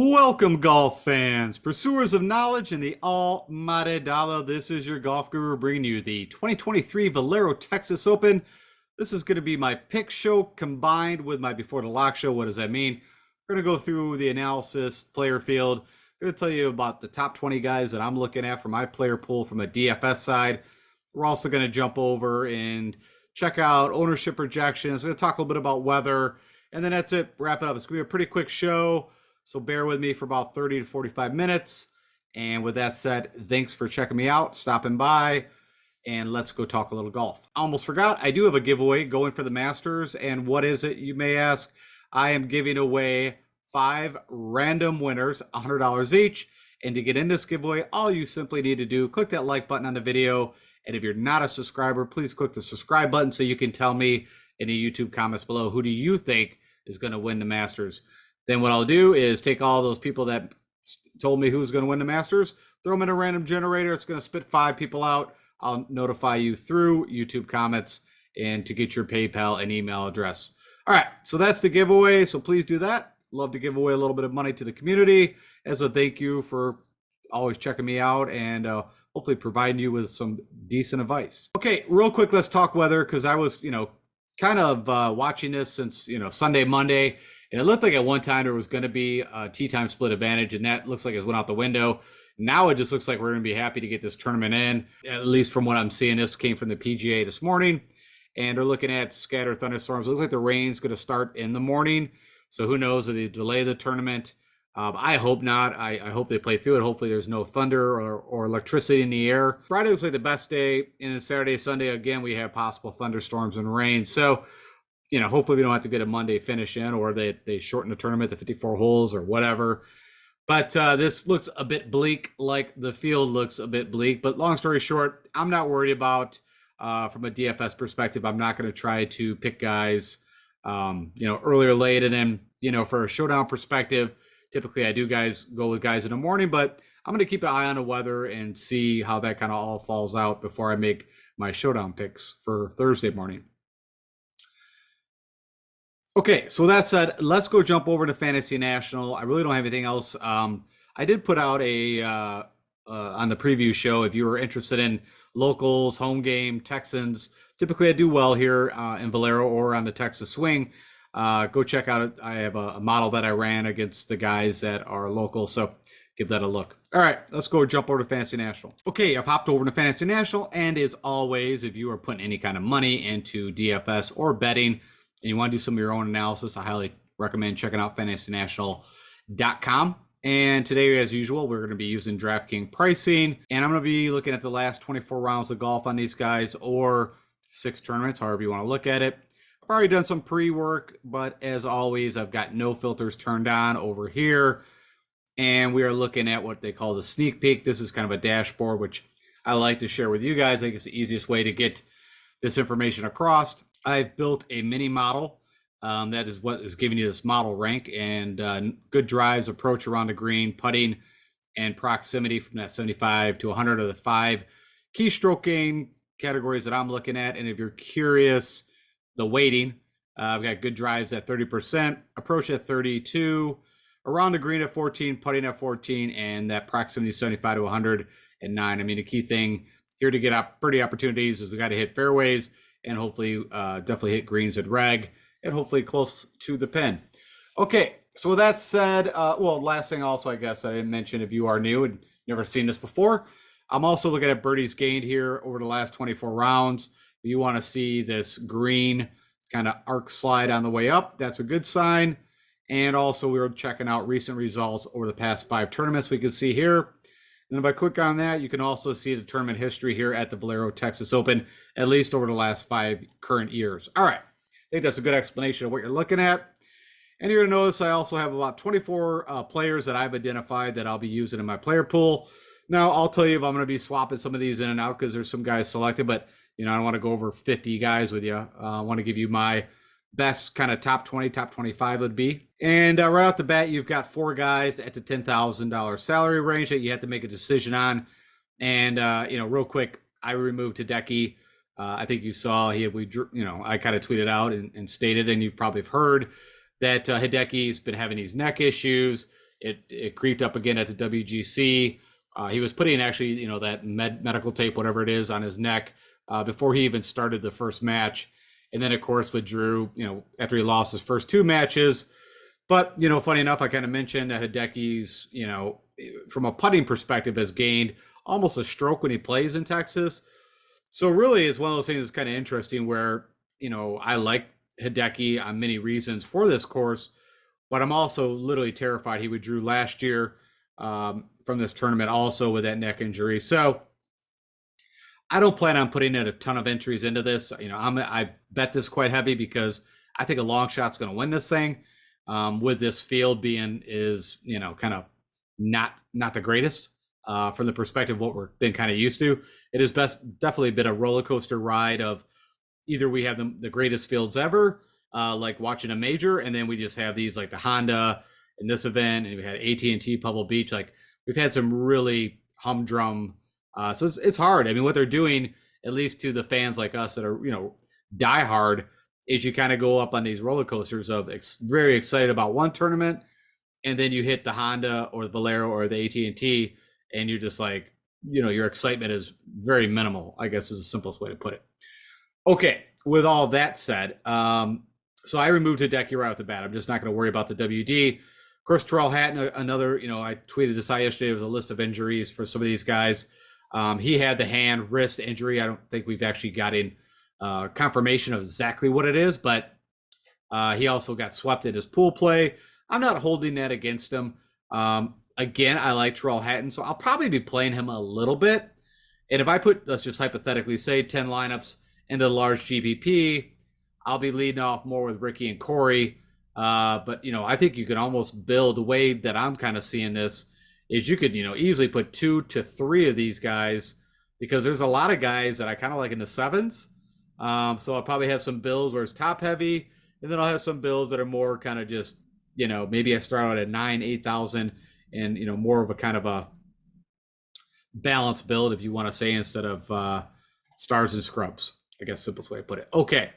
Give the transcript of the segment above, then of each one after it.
Welcome, golf fans, pursuers of knowledge in the almighty dollar. This is your golf guru bringing you the 2023 Valero Texas Open. This is going to be my pick show combined with my before the lock show. What does that mean? We're going to go through the analysis, player field. I'm going to tell you about the top 20 guys that I'm looking at for my player pool from a DFS side. We're also going to jump over and check out ownership projections. We're going to talk a little bit about weather, and then that's it. Wrap it up. It's going to be a pretty quick show. So bear with me for about 30 to 45 minutes. And with that said, thanks for checking me out, stopping by, and let's go talk a little golf. I almost forgot, I do have a giveaway going for the Masters. And what is it, you may ask? I am giving away 5 random winners, $100 each. And to get in this giveaway, all you simply need to do, click that like button on the video. And if you're not a subscriber, please click the subscribe button so you can tell me in the YouTube comments below, who do you think is going to win the Masters? Then what I'll do is take all those people that told me who's going to win the Masters, throw them in a random generator. It's going to spit 5 people out. I'll notify you through YouTube comments and to get your PayPal and email address. All right, so that's the giveaway. So please do that. Love to give away a little bit of money to the community as a thank you for always checking me out and hopefully providing you with some decent advice. Okay, real quick, let's talk weather because I was, kind of watching this since, Sunday, Monday. And it looked like at one time there was going to be a tee time split advantage, and that looks like it went out the window. Now it just looks like we're going to be happy to get this tournament in, at least from what I'm seeing. This came from the PGA this morning, and they're looking at scattered thunderstorms. It looks like the rain's going to start in the morning, so who knows if they delay the tournament. I hope not. I hope they play through it. Hopefully there's no thunder or electricity in the air. Friday looks like the best day, and then Saturday, Sunday, again, we have possible thunderstorms and rain. So hopefully we don't have to get a Monday finish in, or they shorten the tournament to 54 holes or whatever. But this looks a bit bleak, like the field looks a bit bleak. But long story short, I'm not worried about, from a DFS perspective, I'm not going to try to pick guys, early or late. And then, for a showdown perspective, typically I do go with guys in the morning, but I'm going to keep an eye on the weather and see how that kind of all falls out before I make my showdown picks for Thursday morning. Okay, so that said, let's go jump over to Fantasy National. I really don't have anything else. I did put out on the preview show, if you were interested in locals, home game, Texans. Typically, I do well here in Valero or on the Texas Swing. Go check out it. I have a model that I ran against the guys that are local, so give that a look. All right, let's go jump over to Fantasy National. Okay, I've hopped over to Fantasy National, and as always, if you are putting any kind of money into DFS or betting, and you want to do some of your own analysis, I highly recommend checking out fantasynational.com. And today, as usual, we're going to be using DraftKings pricing, and I'm going to be looking at the last 24 rounds of golf on these guys, or 6 tournaments, however you want to look at it. I've already done some pre-work, but as always, I've got no filters turned on over here, and we are looking at what they call the sneak peek. This is kind of a dashboard, which I like to share with you guys. I think it's the easiest way to get this information across. I've built a mini model that is what is giving you this model rank, and good drives, approach around the green, putting, and proximity from that 75 to 100 of the 5 keystroke game categories that I'm looking at. And if you're curious, the weighting, I've got good drives at 30%, approach at 32, around the green at 14, putting at 14, and that proximity 75 to 109. I mean, the key thing here to get up pretty opportunities is we got to hit fairways, and hopefully definitely hit greens at reg, and hopefully close to the pin. Okay, so with that said, last thing also, I guess I didn't mention, if you are new and never seen this before, I'm also looking at birdies gained here over the last 24 rounds. If you want to see this green kind of arc slide on the way up, that's a good sign. And also we were checking out recent results over the past 5 tournaments we can see here. And if I click on that, you can also see the tournament history here at the Valero Texas Open, at least over the last 5 current years. All right, I think that's a good explanation of what you're looking at. And you're going to notice I also have about 24 players that I've identified that I'll be using in my player pool. Now, I'll tell you if I'm going to be swapping some of these in and out because there's some guys selected, but I don't want to go over 50 guys with you. I want to give you my best kind of top 20, top 25 would be. And right off the bat, you've got 4 guys at the $10,000 salary range that you have to make a decision on. And, real quick, I removed Hideki. I think you saw I kind of tweeted out and stated, and you probably have heard that Hideki's been having these neck issues. It creeped up again at the WGC. He was putting actually, that medical tape, whatever it is, on his neck before he even started the first match. And then, of course, withdrew, after he lost his first two matches. But, funny enough, I kind of mentioned that Hideki's, from a putting perspective, has gained almost a stroke when he plays in Texas. So really, it's one of those things that's kind of interesting where, I like Hideki on many reasons for this course, but I'm also literally terrified he withdrew last year from this tournament also with that neck injury. So I don't plan on putting in a ton of entries into this. I bet this quite heavy because I think a long shot's going to win this thing. With this field being kind of not the greatest from the perspective of what we're been kind of used to. It has definitely been a roller coaster ride of either we have the greatest fields ever, like watching a major, and then we just have these like the Honda in this event, and we had AT&T Pebble Beach. Like we've had some really humdrum. So it's hard. I mean, what they're doing, at least to the fans like us that are diehard, is you kind of go up on these roller coasters of very excited about one tournament, and then you hit the Honda or the Valero or the AT&T, and you're just like, your excitement is very minimal, I guess is the simplest way to put it. Okay, with all that said, so I removed Hideki right off the bat. I'm just not going to worry about the WD. Of course, Terrell Hatton, another, I tweeted this out yesterday. There was a list of injuries for some of these guys. He had the hand, wrist injury. I don't think we've actually gotten confirmation of exactly what it is, but he also got swept in his pool play. I'm not holding that against him. Again, I like Terrell Hatton, so I'll probably be playing him a little bit. And if I put, let's just hypothetically say 10 lineups into the large GPP, I'll be leading off more with Ricky and Corey. But, I think you can almost build the way that I'm kind of seeing this is you could, easily put 2 to 3 of these guys because there's a lot of guys that I kind of like in the sevens. So I'll probably have some builds where it's top heavy, and then I'll have some builds that are more kind of just, maybe I start out at 9, 8,000 and, more of a kind of a balanced build, if you want to say, instead of stars and scrubs, I guess simplest way to put it. Okay.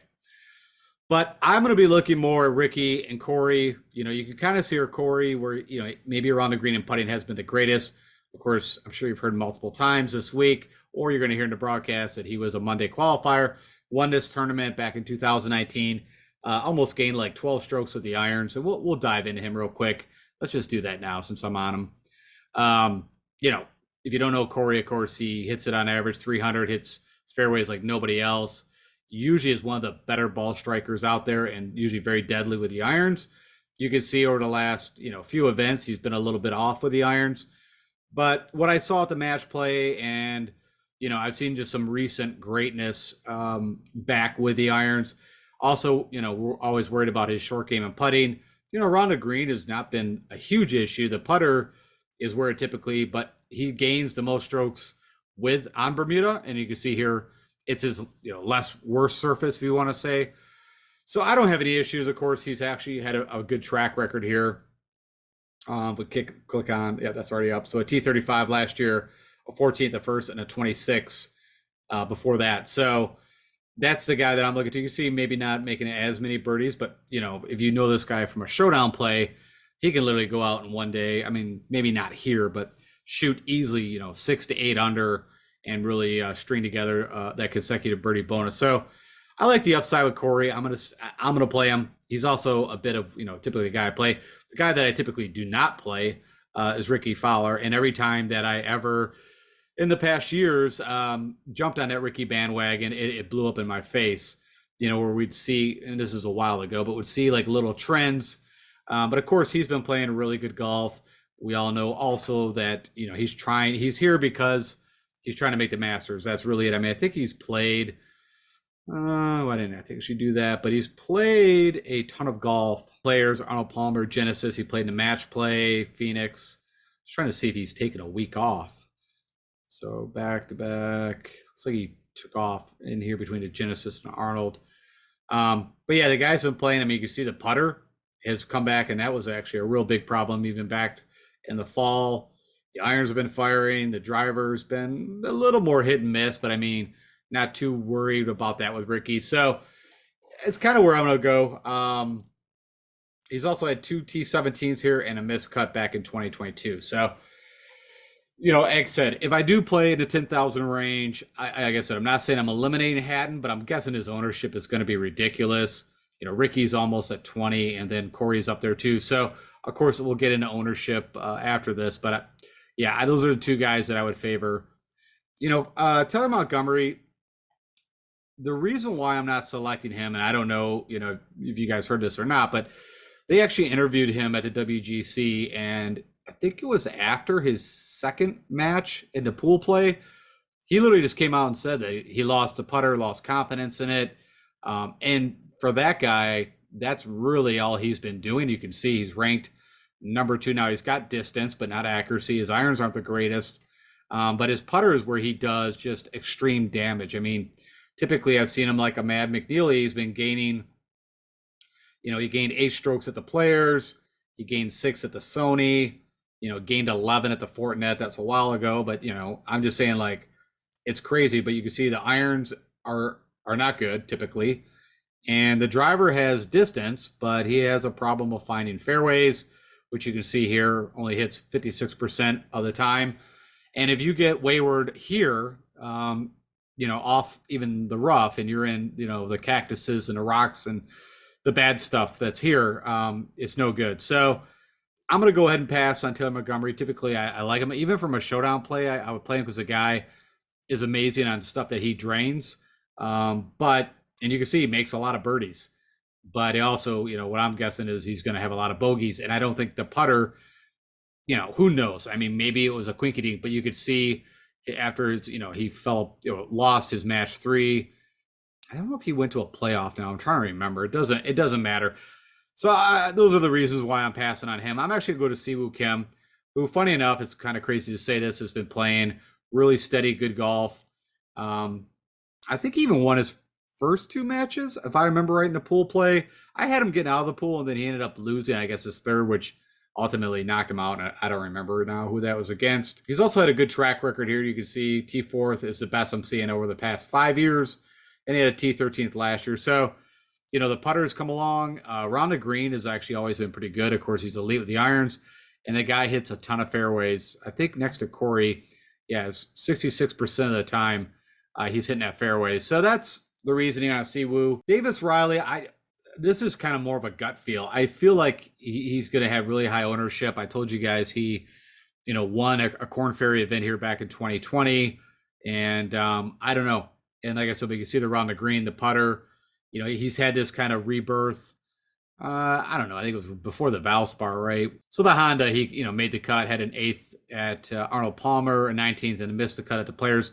But I'm going to be looking more at Ricky and Corey. You can kind of see her Corey where, maybe around the green and putting has been the greatest. Of course, I'm sure you've heard multiple times this week, or you're going to hear in the broadcast that he was a Monday qualifier, won this tournament back in 2019, almost gained like 12 strokes with the irons. So we'll dive into him real quick. Let's just do that now since I'm on him. If you don't know Corey, of course, he hits it on average 300, hits fairways like nobody else. Usually is one of the better ball strikers out there and usually very deadly with the irons. You can see over the last, few events, he's been a little bit off with the irons. But what I saw at the match play and, I've seen just some recent greatness back with the irons. Also, we're always worried about his short game and putting. Around the green has not been a huge issue. The putter is where it typically, but he gains the most strokes on Bermuda. And you can see here, it's his less worse surface, if you want to say. So I don't have any issues. Of course, he's actually had a good track record here. But click on, yeah, that's already up. So a T35 last year, a 14th at first, and a 26 before that. So that's the guy that I'm looking to. You see, maybe not making as many birdies, but if you know this guy from a showdown play, he can literally go out in one day. I mean, maybe not here, but shoot easily, 6 to 8 under and really string together that consecutive birdie bonus. So I like the upside with Corey. I'm gonna play him. He's also a bit of typically the guy I play. The guy that I typically do not play is Ricky Fowler. And every time that I ever in the past years jumped on that Ricky bandwagon, it blew up in my face. Where we'd see, and this is a while ago, but would see like little trends. But of course, he's been playing really good golf. We all know also that he's here because he's trying to make the Masters. That's really it. I mean, I think he's played. I didn't think he should do that, but he's played a ton of golf. Players, Arnold Palmer, Genesis. He played in the match play, Phoenix. I was trying to see if he's taken a week off. So back to back. Looks like he took off in here between the Genesis and Arnold. But yeah, the guy's been playing. I mean, you can see the putter has come back, and that was actually a real big problem even back in the fall. The irons have been firing. The driver's been a little more hit and miss, but I mean, not too worried about that with Ricky. So it's kind of where I'm going to go. He's also had two T17s here and a missed cut back in 2022. So, like I said, if I do play in the 10,000 range, like I said, I'm not saying I'm eliminating Hatton, but I'm guessing his ownership is going to be ridiculous. Ricky's almost at 20, and then Corey's up there too. So, of course, we'll get into ownership after this. But yeah, those are the two guys that I would favor. Taylor Montgomery, the reason why I'm not selecting him, and I don't know, if you guys heard this or not, but they actually interviewed him at the WGC, and I think it was after his second match in the pool play. He literally just came out and said that he lost a putter, lost confidence in it. And for that guy, that's really all he's been doing. You can see he's ranked number 2 now. He's got distance, but not accuracy. His irons aren't the greatest. But his putter is where he does just extreme damage. I mean, typically I've seen him like a Mad McNeely. He's been gaining, he gained 8 strokes at the Players. He gained 6 at the Sony, gained 11 at the Fortinet. That's a while ago. But, I'm just saying, like, it's crazy. But you can see the irons are not good typically. And the driver has distance, but he has a problem of finding fairways, which you can see here only hits 56% of the time. And if you get wayward here, off even the rough, and you're in, the cactuses and the rocks and the bad stuff that's here, it's no good. So I'm going to go ahead and pass on Taylor Montgomery. Typically, I like him. Even from a showdown play, I would play him because the guy is amazing on stuff that he drains. And you can see he makes a lot of birdies. But he also, what I'm guessing is he's going to have a lot of bogeys. And I don't think the putter, who knows? I mean, maybe it was a quinky dink, but you could see after his, he fell, lost his match 3. I don't know if he went to a playoff now. I'm trying to remember. It doesn't matter. So those are the reasons why I'm passing on him. I'm actually going to go to Siwoo Kim, who, funny enough, it's kind of crazy to say this, has been playing really steady, good golf. I think he even won his first 2 matches, if I remember right, in the pool play. I had him getting out of the pool, and then he ended up losing, I guess, his third, which ultimately knocked him out. I don't remember now who that was against. He's also had a good track record here. You can see T4th is the best I'm seeing over the past 5 years, and he had a T13th last year. So, the putters come along. Around the green has actually always been pretty good. Of course, he's elite with the irons, and the guy hits a ton of fairways. I think next to Corey, it's 66% of the time he's hitting that fairway. So that's the reasoning on Siwoo. Davis Riley, this is kind of more of a gut feel. I feel like he's going to have really high ownership. I told you guys he, won a Korn Ferry event here back in 2020. And I don't know. And like I said, we can see the around the green, the putter, he's had this kind of rebirth. I don't know. I think it was before the Valspar, right? So the Honda, he, made the cut, had an 8th at Arnold Palmer, a 19th, and missed the cut at the Players.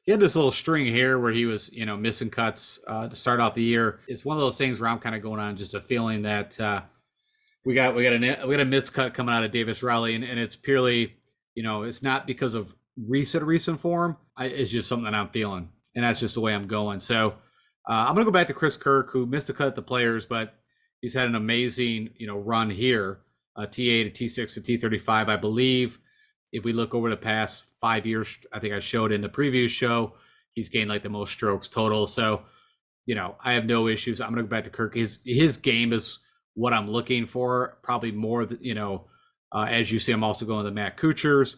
He had this little string here where he was, missing cuts to start out the year. It's one of those things where I'm kind of going on just a feeling that we got a missed cut coming out of Davis Riley, and it's purely, it's not because of recent form. It's just something that I'm feeling, and that's just the way I'm going. So I'm gonna go back to Chris Kirk, who missed a cut at the Players, but he's had an amazing, run here, T8 to T6 to T35, I believe. If we look over the past 5 years, I think I showed in the previous show, he's gained like the most strokes total. So, I have no issues. I'm going to go back to Kirk. His game is what I'm looking for, probably more, as you see, I'm also going to the Matt Kuchars.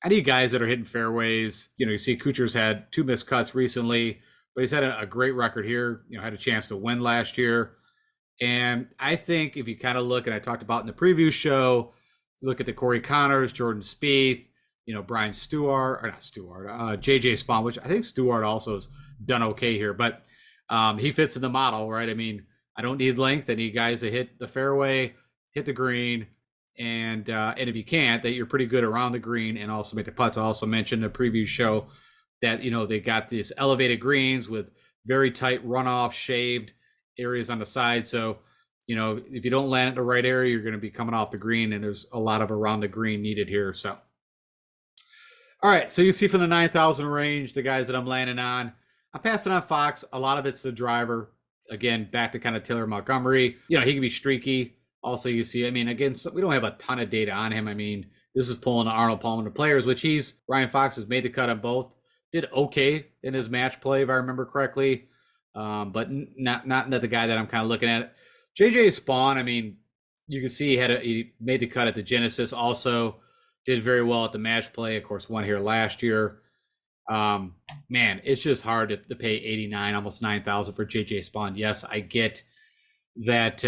I need guys that are hitting fairways. You see Kuchar's had 2 missed cuts recently, but he's had a great record here, had a chance to win last year. And I think if you kind of look, and I talked about in the preview show, look at the Corey Connors, Jordan Spieth, Brian Stewart, or not Stewart, JJ Spawn, which I think Stewart also has done okay here, but he fits in the model, right? I mean, I don't need length. I need guys that hit the fairway, hit the green, and if you can't, that you're pretty good around the green and also make the putts. I also mentioned in the preview show that, they got these elevated greens with very tight runoff, shaved areas on the side. So, if you don't land in the right area, you're going to be coming off the green, and there's a lot of around the green needed here. So, all right. So you see from the 9,000 range, the guys that I'm landing on, I'm passing on Fox. A lot of it's the driver. Again, back to kind of Taylor Montgomery. He can be streaky. Also, you see, I mean, again, we don't have a ton of data on him. I mean, this is pulling the Arnold Palmer to Players, which Ryan Fox has made the cut on both. Did okay in his match play, if I remember correctly. But not the guy that I'm kind of looking at. JJ Spawn, I mean, You can see he made the cut at the Genesis. Also did very well at the match play. Of course, won here last year. Um, Man, it's just hard to pay 89, almost 9,000 for JJ Spawn. Yes, I get that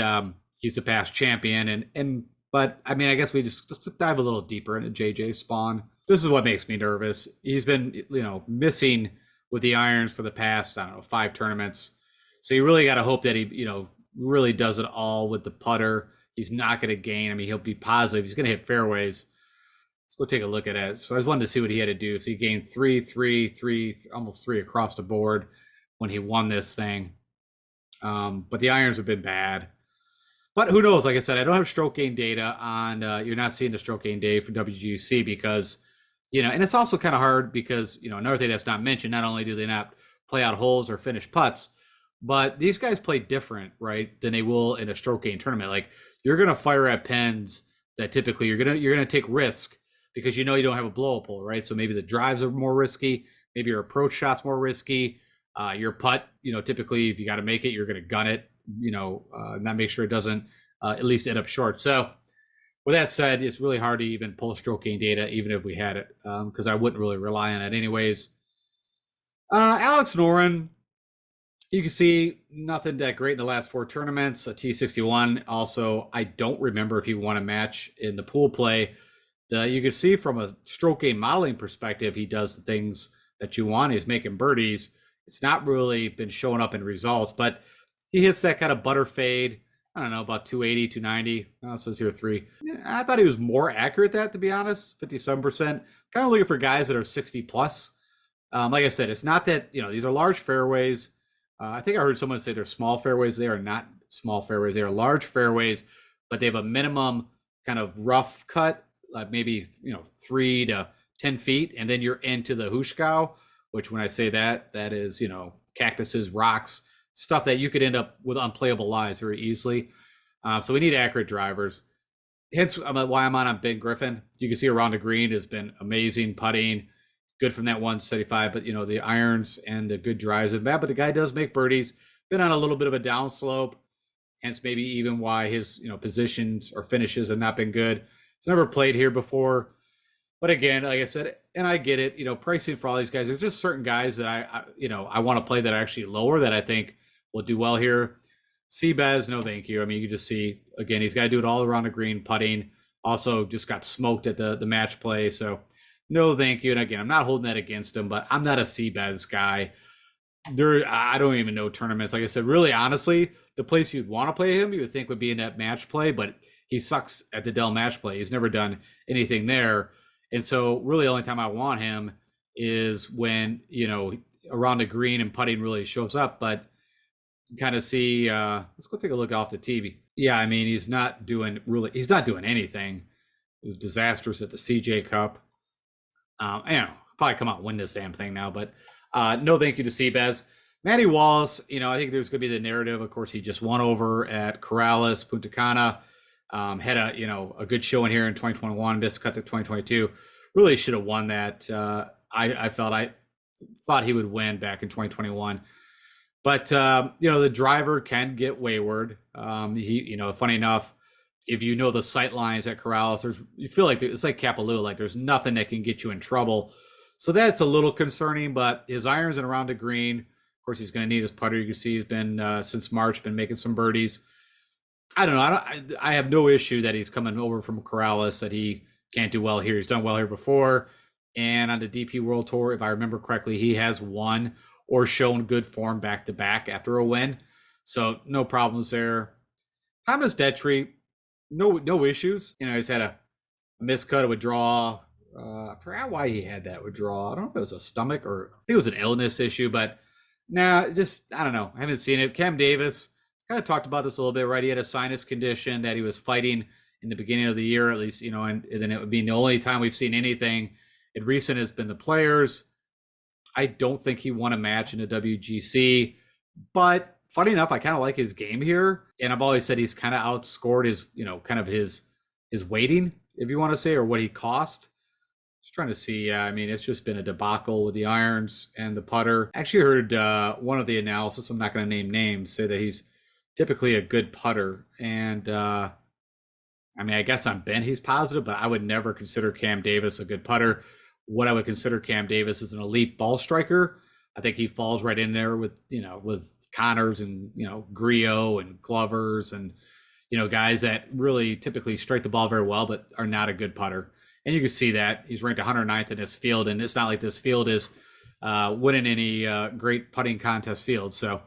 he's the past champion, but I mean, I guess we just dive a little deeper into JJ Spawn. This is what makes me nervous. He's been, missing with the irons for the past, I don't know, 5 tournaments. So you really got to hope that he, really does it all with the putter. He's not going to gain. I mean, he'll be positive. He's going to hit fairways. Let's go take a look at it. So I just wanted to see what he had to do. So he gained 3, almost 3 across the board when he won this thing. But the irons have been bad. But who knows? Like I said, I don't have stroke gain data on. You're not seeing the stroke gain data for WGC because, and it's also kind of hard because, another thing that's not mentioned, not only do they not play out holes or finish putts, but these guys play different, right, than they will in a stroke gain tournament. Like you're going to fire at pins that typically you're gonna take risk because you don't have a blow up hole, right? So maybe the drives are more risky, maybe your approach shot's more risky. Your putt, typically if you got to make it, you're going to gun it, not make sure it doesn't at least end up short. So with that said, it's really hard to even pull stroke gain data, even if we had it, because I wouldn't really rely on it anyways. Alex Noren, you can see nothing that great in the last 4 tournaments. A T61. Also, I don't remember if he won a match in the pool play. You can see from a stroke gain modeling perspective, he does the things that you want. He's making birdies. It's not really been showing up in results, but he hits that kind of butter fade. I don't know, about 280, 290. Oh, it says here 3. I thought he was more accurate that, to be honest, 57%. Kind of looking for guys that are 60 plus. Like I said, it's not that, these are large fairways. I think I heard someone say they're small fairways. They are not small fairways. They are large fairways, but they have a minimum kind of rough cut, maybe 3 to 10 feet, and then you're into the Hushkau, which when I say that is cactuses, rocks, stuff that you could end up with unplayable lies very easily. So we need accurate drivers. Hence why I'm on Ben Griffin. You can see around the green has been amazing putting. Good from that 175, but the irons and the good drives have been bad. But the guy does make birdies. Been on a little bit of a downslope, hence maybe even why his positions or finishes have not been good. He's never played here before, but again, like I said, and I get it. Pricing for all these guys. There's just certain guys that I want to play that are actually lower that I think will do well here. Seabez, no thank you. I mean, you can just see again he's got to do it all around the green putting. Also, just got smoked at the match play, so. No, thank you. And again, I'm not holding that against him, but I'm not a Seabez guy. I don't even know tournaments. Like I said, really, honestly, the place you'd want to play him, you would think would be in that match play, but he sucks at the Dell match play. He's never done anything there. And so really the only time I want him is when, around the green and putting really shows up, but kind of see, let's go take a look off the TV. Yeah. I mean, he's not doing anything. It was disastrous at the CJ Cup. Probably come out and win this damn thing now, but no thank you to Seabez. Matty Wallace, I think there's going to be the narrative. Of course, he just won over at Corrales, Punta Cana, had a good showing here in 2021, missed cut to 2022. Really should have won that. I thought he would win back in 2021. But, the driver can get wayward. Funny enough, if the sight lines at Corrales, you feel like it's like Kapalua, like there's nothing that can get you in trouble. So that's a little concerning, but his irons and around the green, of course, he's going to need his putter. You can see he's been, since March, been making some birdies. I don't know. I have no issue that he's coming over from Corrales, that he can't do well here. He's done well here before. And on the DP World Tour, if I remember correctly, he has won or shown good form back-to-back after a win. So no problems there. Thomas Detry, no issues. He's had a miscut, a withdrawal. I forgot why he had that withdrawal. I don't know if it was a stomach or I think it was an illness issue, but I don't know. I haven't seen it. Cam Davis kind of talked about this a little bit, right? He had a sinus condition that he was fighting in the beginning of the year, at least, and then it would be the only time we've seen anything in recent has been the Players. I don't think he won a match in the WGC, but funny enough, I kind of like his game here. And I've always said he's kind of outscored his, kind of his weighting, if you want to say, or what he cost. Just trying to see. I mean, it's just been a debacle with the irons and the putter. Actually heard one of the analysis, I'm not going to name names, say that he's typically a good putter. And I mean, I guess on Ben he's positive, but I would never consider Cam Davis a good putter. What I would consider Cam Davis is an elite ball striker. I think he falls right in there with with Connors and Griot and Glovers and guys that really typically strike the ball very well, but are not a good putter. And you can see that he's ranked 109th in this field, and it's not like this field is winning any great putting contest field. So,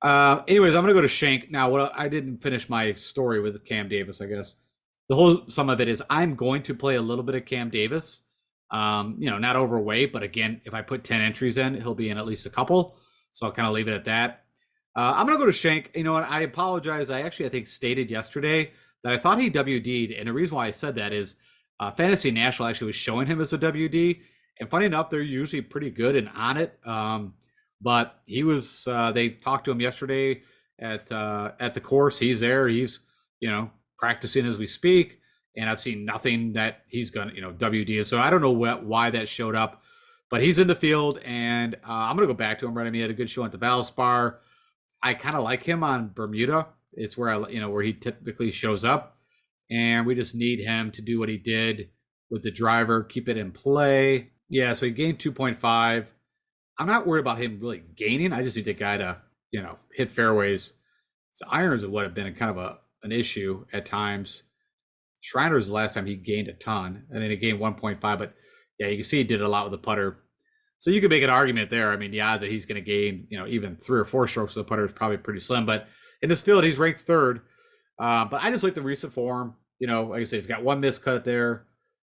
anyways, I'm going to go to Shank now. What I didn't finish my story with Cam Davis, I guess. The whole sum of it is I'm going to play a little bit of Cam Davis. Not overweight, but again, if I put 10 entries in, he'll be in at least a couple. So I'll kind of leave it at that. I'm going to go to Shank. You know what? I apologize. I think stated yesterday that I thought he WD'd. And the reason why I said that is Fantasy National actually was showing him as a WD. And funny enough, they're usually pretty good and on it. But he was, they talked to him yesterday at the course. He's there. He's, practicing as we speak. And I've seen nothing that he's going to, WD. So I don't know why that showed up. But he's in the field. And I'm going to go back to him, right? I mean, he had a good show at the Valspar. I kind of like him on Bermuda. It's where where he typically shows up, and we just need him to do what he did with the driver, keep it in play. Yeah, so he gained 2.5. I'm not worried about him really gaining. I just need the guy to hit fairways. So irons would have been kind of an issue at times. Schreiner's the last time he gained a ton, and then he gained 1.5. But yeah, you can see he did a lot with the putter. So you could make an argument there. I mean, the odds that he's going to gain, even 3 or 4 strokes of the putter is probably pretty slim. But in this field, he's ranked third. But I just like the recent form. Like I said, he's got one missed cut there,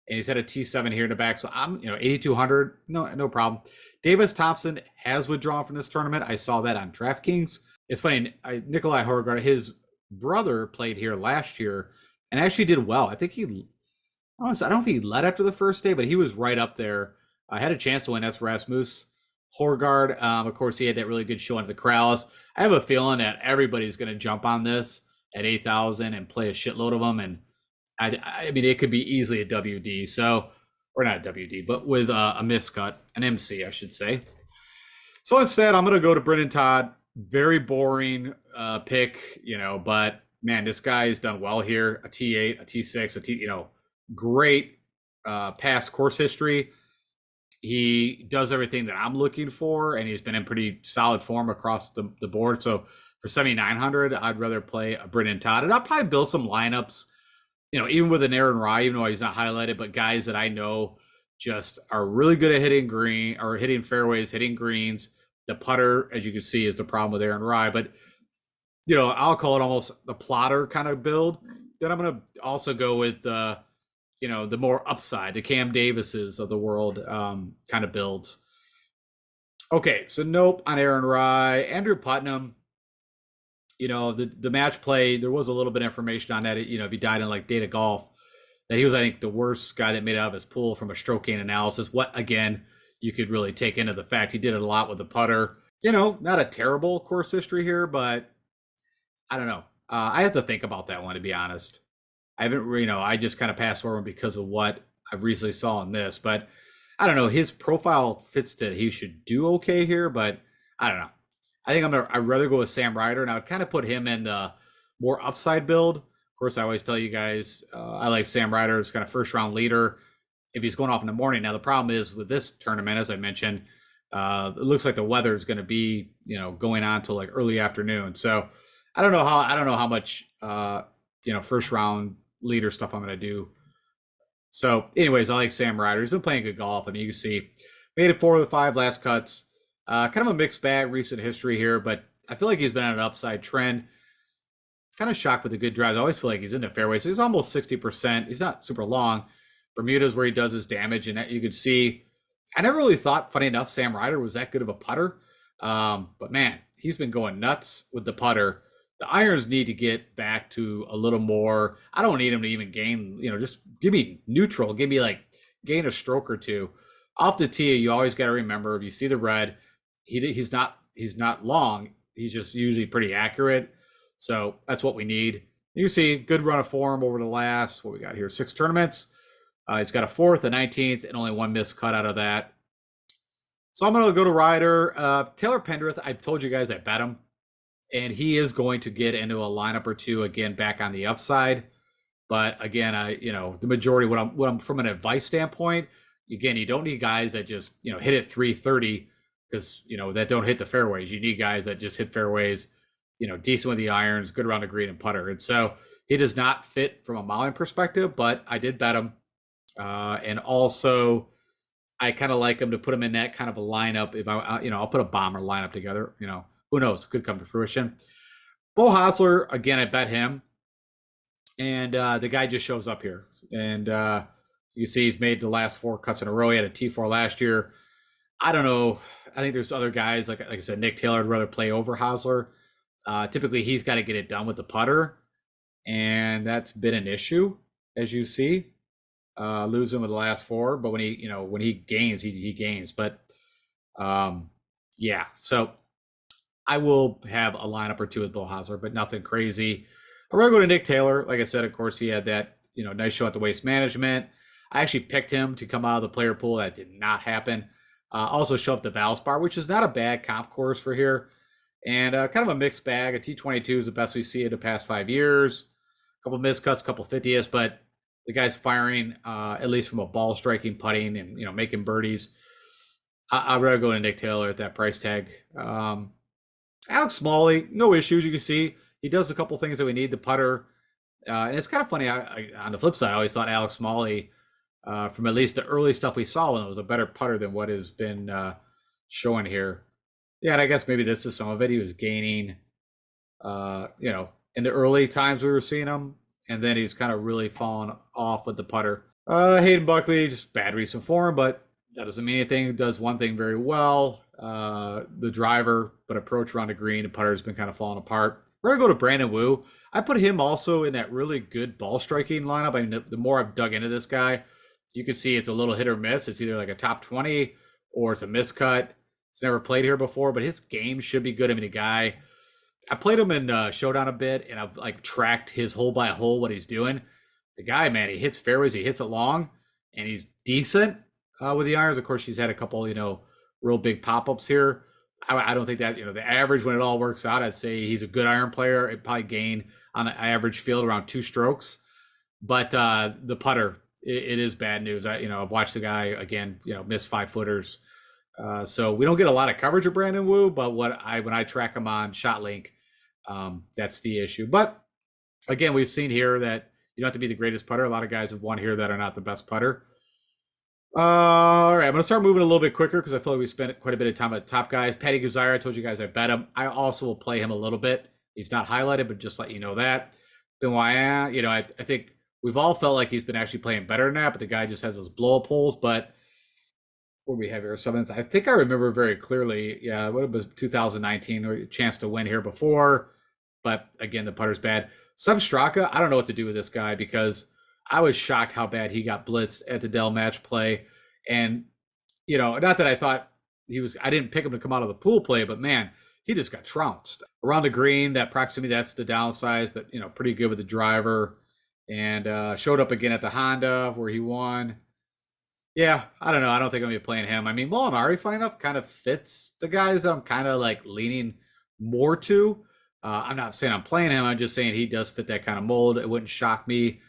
and he's had a T7 here in the back. So I'm, 8,200, no problem. Davis Thompson has withdrawn from this tournament. I saw that on DraftKings. It's funny. Nikolai Horgaard, his brother, played here last year and actually did well. I think I don't know if he led after the first day, but he was right up there. I had a chance to win Rasmus Horgaard. Of course, he had that really good showing at the Corrales. I have a feeling that everybody's going to jump on this at 8,000 and play a shitload of them. And I mean, it could be easily a WD. So, or not a WD, but with a miscut, an MC, I should say. So instead, I'm going to go to Brendan Todd. Very boring pick, but man, this guy has done well here. A T8, a T6, great past course history. He does everything that I'm looking for, and he's been in pretty solid form across the board. So for 7,900, I'd rather play a Brendan Todd. And I'll probably build some lineups, even with an Aaron Rye, even though he's not highlighted, but guys that I know just are really good at hitting fairways, hitting greens. The putter, as you can see, is the problem with Aaron Rye. But, I'll call it almost the plotter kind of build. Then I'm going to also go with the more upside, the Cam Davises of the world kind of builds. Okay, so nope on Aaron Rye. Andrew Putnam, the match play, there was a little bit of information on that, if he died in like Data Golf, that he was, I think, the worst guy that made it out of his pool from a stroke gain analysis. What, again, you could really take into the fact he did it a lot with the putter. Not a terrible course history here, but I don't know. I have to think about that one, to be honest. I haven't, I just kind of passed over him because of what I recently saw in this, but I don't know. His profile fits that he should do okay here, but I don't know. I think I'd rather go with Sam Ryder, and I would kind of put him in the more upside build. Of course, I always tell you guys, I like Sam Ryder as kind of first round leader if he's going off in the morning. Now, the problem is with this tournament, as I mentioned, it looks like the weather is going to be, going on till like early afternoon. So I don't know how much, first round leader stuff I'm going to do. So anyways, I like Sam Ryder. He's been playing good golf. I mean, you can see made it 4 of the 5 last cuts. Kind of a mixed bag recent history here, but I feel like he's been on an upside trend. Kind of shocked with the good drives. I always feel like he's in the fairway. So he's almost 60%. He's not super long. Bermuda's where he does his damage. And you could see, I never really thought, funny enough, Sam Ryder was that good of a putter. But man, he's been going nuts with the putter. The irons need to get back to a little more. I don't need him to even gain, just give me neutral. Give me gain a stroke or two. Off the tee, you always got to remember, if you see the red, he's not long. He's just usually pretty accurate. So that's what we need. You see good run of form over the last, what we got here, 6 tournaments. He's got a 4th, a 19th, and only 1 missed cut out of that. So I'm going to go to Ryder. Taylor Pendrith, I told you guys I bet him. And he is going to get into a lineup or two again back on the upside. But again, the majority, what I'm from an advice standpoint, again, you don't need guys that just, hit it 330 because, that don't hit the fairways. You need guys that just hit fairways, decent with the irons, good around the green and putter. And so he does not fit from a modeling perspective, but I did bet him. And also, I kind of like him to put him in that kind of a lineup. If I'll put a bomber lineup together. Who knows? It could come to fruition. Bo Hosler, again, I bet him, and the guy just shows up here, and you see he's made the last 4 cuts in a row. He had a T4 last year. I don't know. I think there's other guys like I said, Nick Taylor would rather play over Hosler. Typically, he's got to get it done with the putter, and that's been an issue, as you see. Losing with the last 4, but when he gains, he gains. But yeah, so I will have a lineup or two with Bo Hosler, but nothing crazy. I'm gonna go to Nick Taylor. Like I said, of course, he had that nice show at the Waste Management. I actually picked him to come out of the player pool. That did not happen. Also show up the Valspar, which is not a bad comp course for here, and kind of a mixed bag. A T22 is the best we see in the past 5 years. A couple miscuts, a couple 50s, but the guy's firing at least from a ball striking, putting, and making birdies. I'd rather go to Nick Taylor at that price tag. Alex Smalley, no issues. You can see he does a couple things that we need. The putter, and it's kind of funny. On the flip side, I always thought Alex Smalley, from at least the early stuff we saw, when it was a better putter than what has been showing here. Yeah, and I guess maybe this is some of it. He was gaining, in the early times we were seeing him, and then he's kind of really fallen off with the putter. Hayden Buckley, just bad recent form, but that doesn't mean anything. It does one thing very well. The driver, but approach around the green, the putter has been kind of falling apart. We're going to go to Brandon Wu. I put him also in that really good ball striking lineup. I mean, the more I've dug into this guy, you can see it's a little hit or miss. It's either like a top 20 or it's a miscut. He's never played here before, but his game should be good. I mean, the guy, I played him in Showdown a bit, and I've like tracked his hole by hole, what he's doing. The guy, man, he hits fairways, he hits it long, and he's decent with the irons. Of course, she's had a couple, real big pop-ups here. I don't think that, the average when it all works out, I'd say he's a good iron player. It'd probably gain on an average field around 2 strokes. But the putter, it is bad news. I've watched the guy, again, miss 5-footers. So we don't get a lot of coverage of Brandon Wu, but when I track him on ShotLink, that's the issue. But again, we've seen here that you don't have to be the greatest putter. A lot of guys have won here that are not the best putter. All right, I'm going to start moving a little bit quicker because I feel like we spent quite a bit of time at the top guys. Patty Guzire, I told you guys I bet him. I also will play him a little bit. He's not highlighted, but just let you know that. Benoit, I think we've all felt like he's been actually playing better than that, but the guy just has those blow-up holes. But what do we have here? 7th. I think I remember very clearly. Yeah, what it was 2019, or a chance to win here before. But again, the putter's bad. Sub Straka, I don't know what to do with this guy because I was shocked how bad he got blitzed at the Dell match play. And, not that I thought I didn't pick him to come out of the pool play, but man, he just got trounced. Around the green, that proximity, that's the downside, but, pretty good with the driver. And showed up again at the Honda where he won. Yeah, I don't know. I don't think I'm going to be playing him. I mean, Molinari, funny enough, kind of fits the guys that I'm kind of like leaning more to. I'm not saying I'm playing him. I'm just saying he does fit that kind of mold. It wouldn't shock me.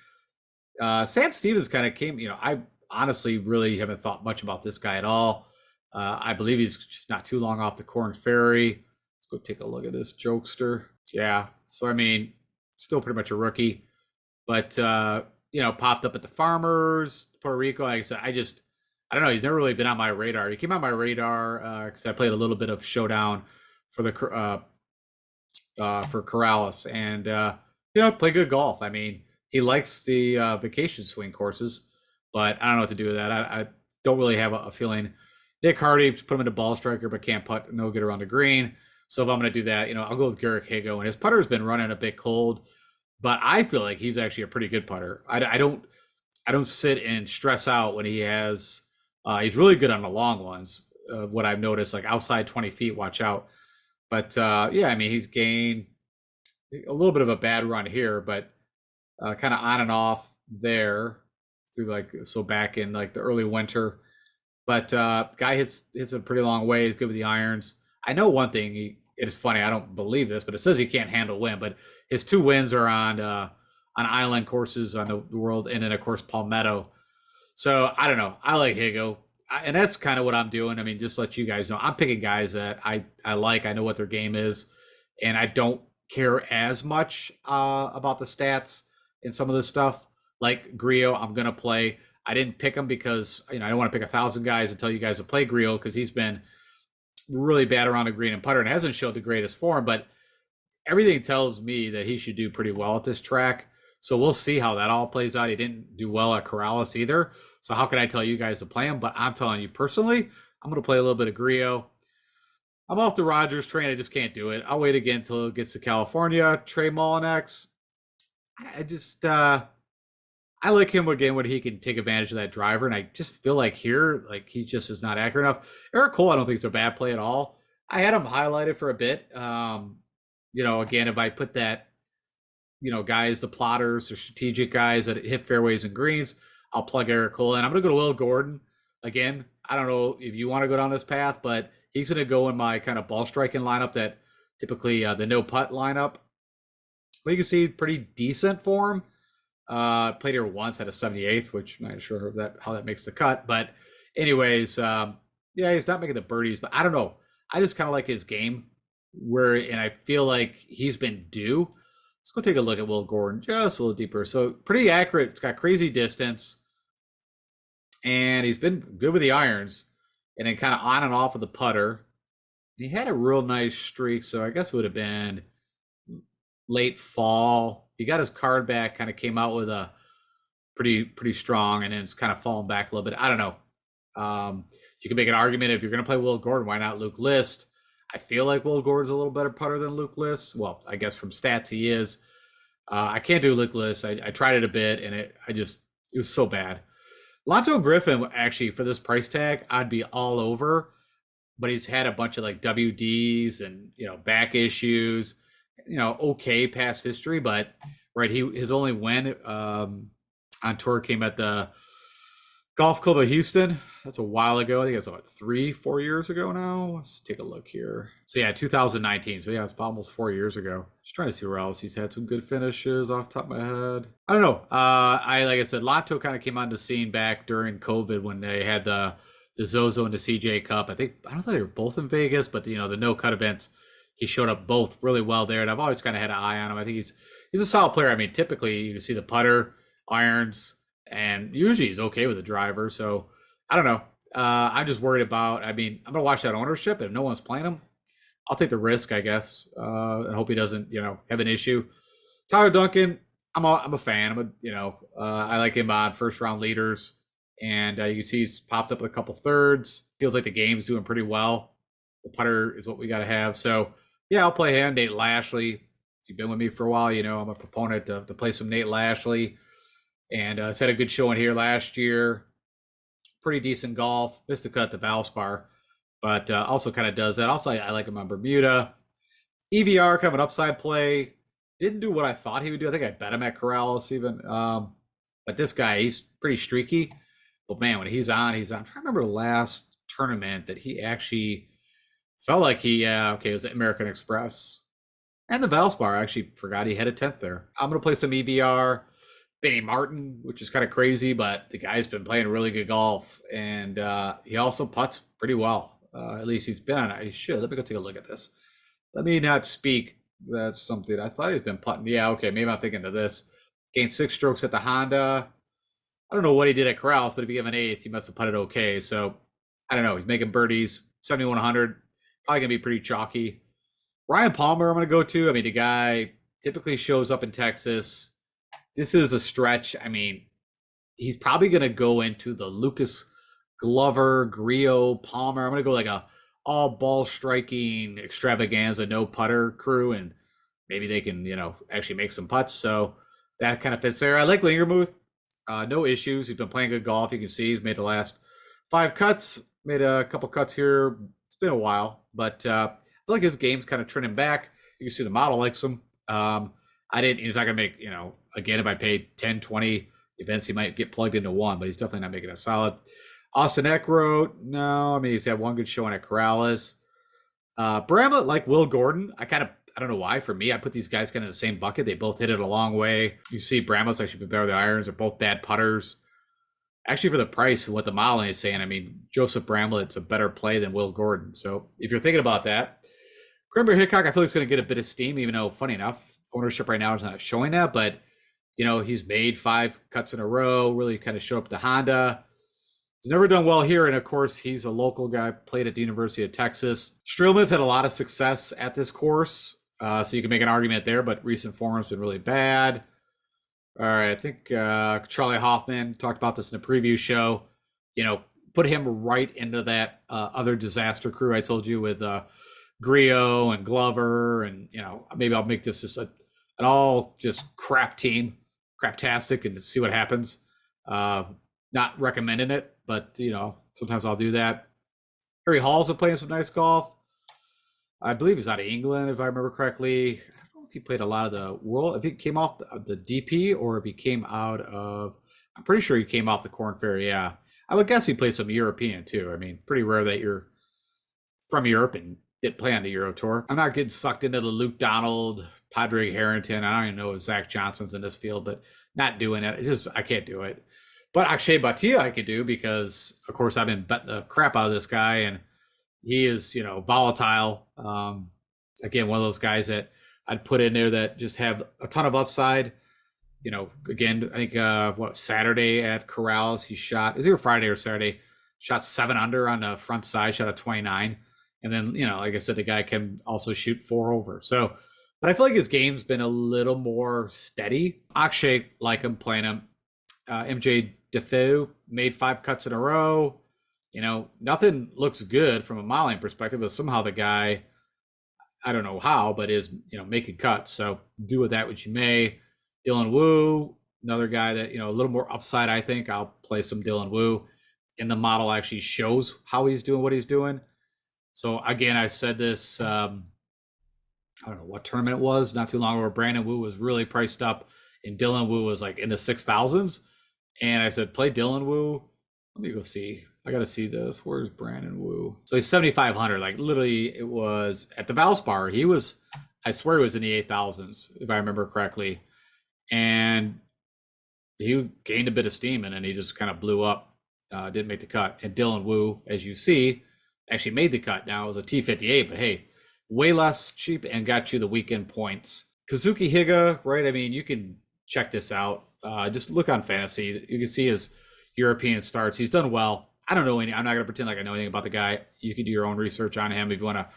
Sam Stevens kind of came, I honestly really haven't thought much about this guy at all. I believe he's just not too long off the Corn Ferry. Let's go take a look at this jokester. Yeah. So, I mean, still pretty much a rookie, but, popped up at the Farmers, Puerto Rico. Like I said, I don't know. He's never really been on my radar. He came on my radar because I played a little bit of Showdown for the for Corrales, and play good golf. I mean, he likes the vacation swing courses, but I don't know what to do with that. I don't really have a feeling. Nick Hardy, put him in a ball striker, but can't putt, no good around the green. So if I'm going to do that, I'll go with Garrick Hago, and his putter's been running a bit cold, but I feel like he's actually a pretty good putter. I don't sit and stress out when he has. He's really good on the long ones. What I've noticed, like outside 20 feet, watch out. But yeah, I mean, he's gained a little bit of a bad run here, but kind of on and off there through back in like the early winter. But guy hits a pretty long way. He's good with the irons. I know one thing. It is funny. I don't believe this, but it says he can't handle wind. But his 2 wins are on on island courses on the world, and then of course Palmetto. So I don't know. I like Higo, and that's kind of what I'm doing. I mean, just to let you guys know, I'm picking guys that I like. I know what their game is, and I don't care as much about the stats and some of this stuff. Like Grillo, I'm gonna play. I didn't pick him because I don't want to pick 1,000 guys and tell you guys to play Grillo because he's been really bad around the green and putter and hasn't showed the greatest form. But everything tells me that he should do pretty well at this track. So we'll see how that all plays out. He didn't do well at Corrales either. So how can I tell you guys to play him? But I'm telling you personally, I'm going to play a little bit of Grillo. I'm off the Rogers train. I just can't do it. I'll wait again until it gets to California. Trey Mullinax. I just I like him again when he can take advantage of that driver. And I just feel like here, like he just is not accurate enough. Eric Cole, I don't think it's a bad play at all. I had him highlighted for a bit. Again, if I put that, guys, the plotters or strategic guys that hit fairways and greens, I'll plug Eric Cole in. I'm going to go to Will Gordon again. I don't know if you want to go down this path, but he's going to go in my kind of ball striking lineup that typically the no putt lineup. But you can see pretty decent form. Played here once, had a 78th, which I'm not sure how that makes the cut. But anyways, yeah, he's not making the birdies, but I don't know. I just kind of like his game and I feel like he's been due. Let's go take a look at Will Gordon just a little deeper. So pretty accurate. It's got crazy distance. And he's been good with the irons and then kind of on and off of the putter. He had a real nice streak. So I guess it would have been late fall. He got his card back, kind of came out with a pretty strong, and then it's kind of fallen back a little bit. I don't know. You can make an argument if you're going to play Will Gordon, why not Luke List? I feel like Will Gordon's a little better putter than Luke List. Well, I guess from stats he is. I can't do Luke List. I tried it a bit, and it was so bad. Lonzo Griffin, actually, for this price tag, I'd be all over. But he's had a bunch of like WDs and back issues. Okay past history, but right, his only win on tour came at the Golf Club of Houston. That's a while ago. I think it's about 3-4 years ago now. Let's take a look here. So yeah, 2019. So yeah, it's almost 4 years ago. Just trying to see where else he's had some good finishes off the top of my head. I don't know. Like I said, Lotto kind of came on the scene back during COVID when they had the Zozo and the CJ Cup. I don't know if they were both in Vegas, but the no cut events, he showed up both really well there. And I've always kind of had an eye on him. I think he's a solid player. I mean, typically you can see the putter, irons, and usually he's okay with the driver. So I don't know. I'm just worried about, I'm going to watch that ownership. If no one's playing him, I'll take the risk, I guess, and hope he doesn't, have an issue. Tyler Duncan, I'm a fan. I like him on first round leaders. And you can see he's popped up a couple thirds. Feels like the game's doing pretty well. The putter is what we got to have. So, yeah, I'll play him. Nate Lashley. If you've been with me for a while, I'm a proponent to play some Nate Lashley. And he's had a good showing here last year. Pretty decent golf. Missed a cut at the Valspar, but also kind of does that. Also, I like him on Bermuda. EVR, kind of an upside play. Didn't do what I thought he would do. I think I bet him at Corrales even. But this guy, he's pretty streaky. But man, when he's on. I'm trying to remember the last tournament that he actually felt like it was the American Express. And the Valspar, I actually forgot he had a 10th there. I'm going to play some EVR. Benny Martin, which is kind of crazy, but the guy's been playing really good golf. And he also putts pretty well. At least he's been on it. Let me go take a look at this. Let me not speak. That's something. I thought he's been putting. Yeah, okay, maybe I'm thinking of this. Gained 6 strokes at the Honda. I don't know what he did at Corrales, but if you give him an 8th, he must have putted okay. So I don't know. He's making birdies. 7,100. Probably going to be pretty chalky. Ryan Palmer, I'm going to go to. The guy typically shows up in Texas. This is a stretch. He's probably going to go into the Lucas Glover, Grillo, Palmer. I'm going to go like a all ball striking extravaganza, no putter crew, and maybe they can, actually make some putts. So that kind of fits there. I like Lingermuth. No issues. He's been playing good golf. You can see he's made the last 5 cuts, made a couple cuts here. It's been a while, but I feel like his game's kind of trending back. You can see the model likes him. He's not going to make, again, if I paid 10, 20 events, he might get plugged into one, but he's definitely not making a solid. Austin Eckroat, no. He's had one good showing at Corrales. Bramlett, like Will Gordon, I kind of I don't know why. For me, I put these guys kind of in the same bucket. They both hit it a long way. You see, Bramlett's actually been better with the irons. They're both bad putters. Actually, for the price and what the modeling is saying, I mean, Joseph Bramlett's a better play than Will Gordon. So if you're thinking about that, Cranberry Hickok, I feel like it's going to get a bit of steam, even though, funny enough, ownership right now is not showing that. But, he's made 5 cuts in a row, really kind of showed up to Honda. He's never done well here. And of course, he's a local guy, played at the University of Texas. Streelman's had a lot of success at this course. So you can make an argument there, but recent form has been really bad. All right, I think Charlie Hoffman talked about this in the preview show. Put him right into that other disaster crew I told you with Griot and Glover, and maybe I'll make this just an all just crap team, craptastic, and see what happens. Not recommending it, but sometimes I'll do that. Harry Hall's been playing some nice golf. I believe he's out of England, if I remember correctly. I don't know if he played a lot of the world, if he came off the DP or if he came out of, I'm pretty sure he came off the Corn Ferry. Yeah. I would guess he played some European too. I mean, pretty rare that you're from Europe and did play on the Euro Tour. I'm not getting sucked into the Luke Donald, Padraig Harrington. I don't even know if Zach Johnson's in this field, but not doing it. I can't do it. But Akshay Bhatia I could do because, of course, I've been betting the crap out of this guy, and he is, volatile. Again, one of those guys that I'd put in there that just have a ton of upside. Again, I think Saturday at Corrales, he shot, is it Friday or Saturday? Shot 7 under on the front side, shot a 29. And then, like I said, the guy can also shoot 4 over. So, but I feel like his game's been a little more steady. Akshay, like him, playing him. MJ Defoe made 5 cuts in a row. Nothing looks good from a modeling perspective, but somehow the guy, I don't know how, but is, making cuts. So do with that what you may. Dylan Wu, another guy that, a little more upside, I think. I'll play some Dylan Wu. And the model actually shows how he's doing what he's doing. So again, I said this, I don't know what tournament it was, not too long ago, where Brandon Wu was really priced up and Dylan Wu was like in the 6,000s. And I said, play Dylan Wu. Let me go see. I got to see this. Where's Brandon Wu? So he's 7,500. Like literally, it was at the Valspar. I swear he was in the 8,000s, if I remember correctly. And he gained a bit of steam and then he just kind of blew up. Didn't make the cut. And Dylan Wu, as you see, actually made the cut. Now it was a T58, but hey, way less cheap and got you the weekend points. Kazuki Higa, right? I mean, you can check this out. Just look on fantasy. You can see his European starts. He's done well. I don't know any. I'm not going to pretend like I know anything about the guy. You can do your own research on him if you want to